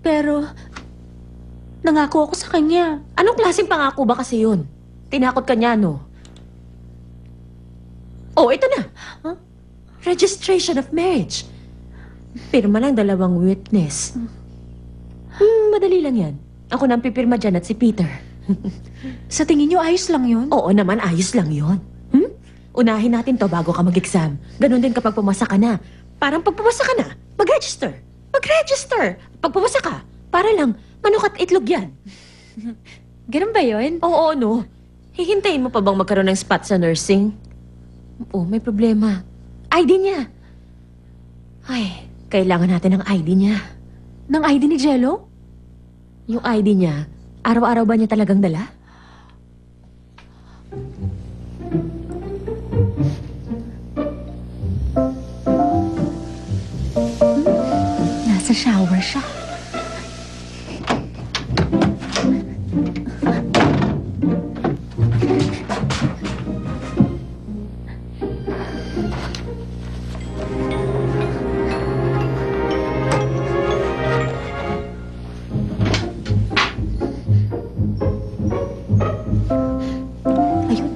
Pero, nangako ako sa kanya. Anong klaseng pangako ba kasi yun? Tinakot ka niya, no? Oh, ito na. Huh? Registration of marriage. Pirma lang 2 witness. Madali lang yan. Ako na ang pipirma dyan at si Peter. Sa tingin niyo, ayos lang yun? Oo naman, ayos lang yun. Unahin natin to bago ka mag-exam. Ganon din kapag pumasa ka na. Parang pag pumasa ka na, mag-register. Mag-register. Pag pumasa ka, para lang, manok at itlog yan. Ganun ba yun? Oo, no? Hihintayin mo pa bang magkaroon ng spot sa nursing? Oo, may problema. ID niya. Ay, kailangan natin ng ID niya. Ng ID ni Jello? Yung ID niya, araw-araw ba niya talagang dala? Nasa shower siya. Ayun.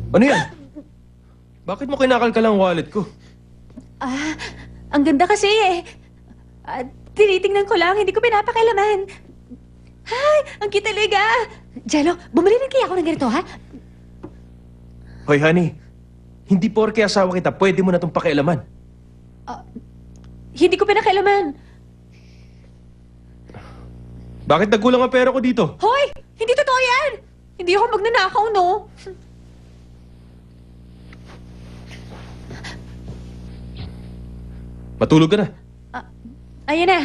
Ano yan? Bakit mo kinakalkal ang wallet ko? Ang ganda kasi eh. Tinitingnan ko lang, hindi ko pinapakialaman. Ay, ang cute talaga. Jello, bumili rin kaya ako ng ganito, ha? Hoy, honey. Hindi porke asawa kita, pwede mo na itong pakialaman. Hindi ko pinakialaman. Bakit nagkulang ang pera ko dito? Hoy! Hindi totoo yan! Hindi ako magnanakaw, no? Matulog ka na. Ayan na.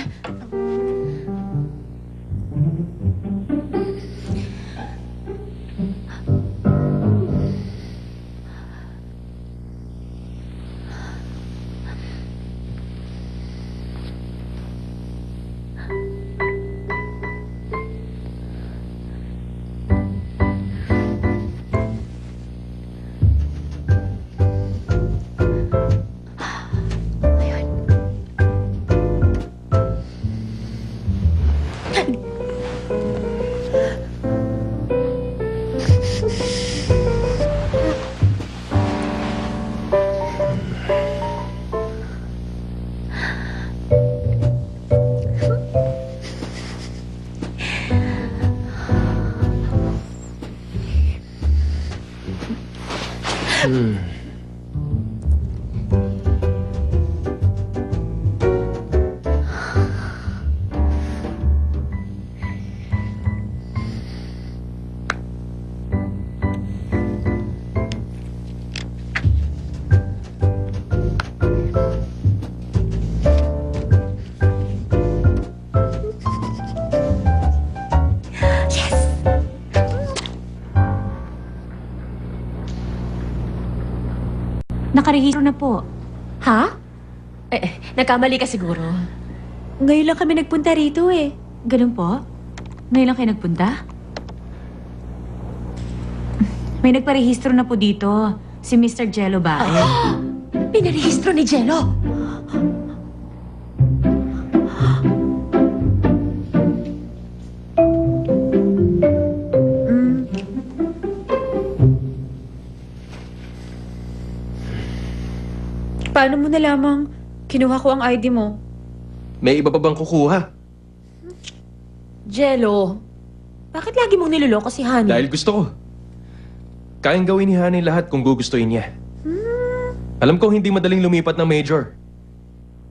Ayun. Nakarehistro na po. Ha? Nagkamali ka siguro. Ngayon lang kami nagpunta rito eh. Ganun po? Ngayon lang kayo nagpunta? May nagparehistro na po dito. Si Mr. Jello Bae. Pinarehistro ni Jello. Paano mo nalamang kinuha ko ang ID mo? May iba pa bang kukuha? Jello, bakit lagi mong niloloko si Honey? Dahil gusto ko. Kayang gawin ni Honey lahat kung gugustuhin niya. Alam kong hindi madaling lumipat ng major.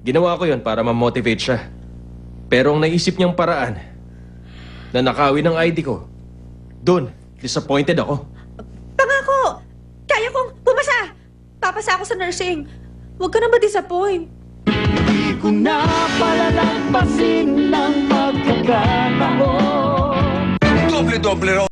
Ginawa ko yon para ma-motivate siya. Pero ang naisip niyang paraan na nakawin ang ID ko, doon, disappointed ako. Pangako! Kaya kong pumasa! Papasa ako sa nursing. Huwag ka na ma-disappoint. Di ko na palalagpasin ng pagkakataon. Doble-doble raw